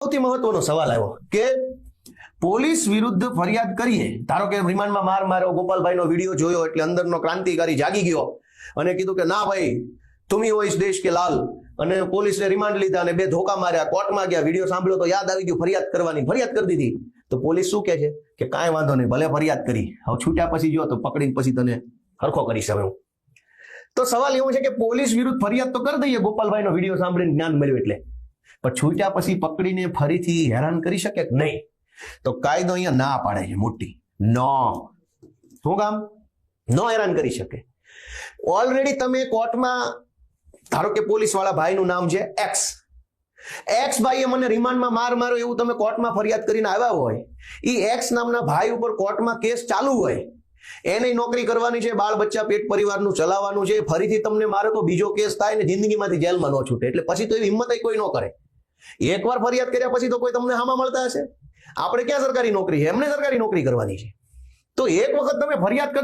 સૌથી મહત્વનો સવાલ આવ્યો કે પોલીસ વિરુદ્ધ ફરિયાદ કરીએ, ધારો કે રિમાન્ડમાં માર માર્યો, ગોપાલભાઈનો વિડીયો જોયો એટલે અંદરનો ક્રાંતિકારી જાગી ગયો અને કીધું કે ના ભાઈ તુમી હો ઇસ દેશ કે લાલ, અને પોલીસે રિમાન્ડ લીધા અને 2 ધોકા માર્યા, કોર્ટમાં ગયા, વિડીયો સાંભળ્યો તો યાદ આવી ગયું ફરિયાદ કરવાની, ફરિયાદ કરી દીધી. તો પોલીસ શું કહે છે કે કાંઈ વાંધો નહીં, ભલે ફરિયાદ કરી, હવે છૂટ્યા પછી જો તો પકડીને પછી તને હરખો કરીશ હવે હું. તો સવાલ એવો છે કે પોલીસ વિરુદ્ધ ફરિયાદ તો કરી દઈએ ગોપાલભાઈનો વિડીયો સાંભળીને જ્ઞાન મળ્યું એટલે, પણ છૂટ્યા પછી પકડીને ફરીથી હેરાન કરી શકે કે નહીં? તો કાયદો અહીંયા ના પાડે છે મોટી, નો. શું કામ? નો હેરાન કરી શકે. ઓલરેડી તમે કોર્ટમાં, ધારો કે પોલીસ વાળા ભાઈનું નામ છે એક્સ ભાઈએ મને રિમાન્ડમાં માર માર્યો એવું તમે કોર્ટમાં ફરિયાદ કરીને આવ્યા હોય, એ એક્સ નામના ભાઈ ઉપર કોર્ટમાં કેસ ચાલુ હોય, એને નોકરી કરવાની છે, બાળ બચ્ચા પેટ પરિવારનું ચલાવવાનું છે, ફરીથી તમને મારે તો બીજો કેસ થાય ને જિંદગીમાંથી જેલમાં ન છૂટે, એટલે પછી તો એવી હિંમત કોઈ ન કરે. એકવાર ફરિયાદ કર્યા પછી તો કોઈ તમને હામાં મળતા હશે? આપણે ક્યાં સરકારી નોકરી છે? એમને સરકારી નોકરી કરવાની છે. તો એક વખત તમે ફરિયાદ કરી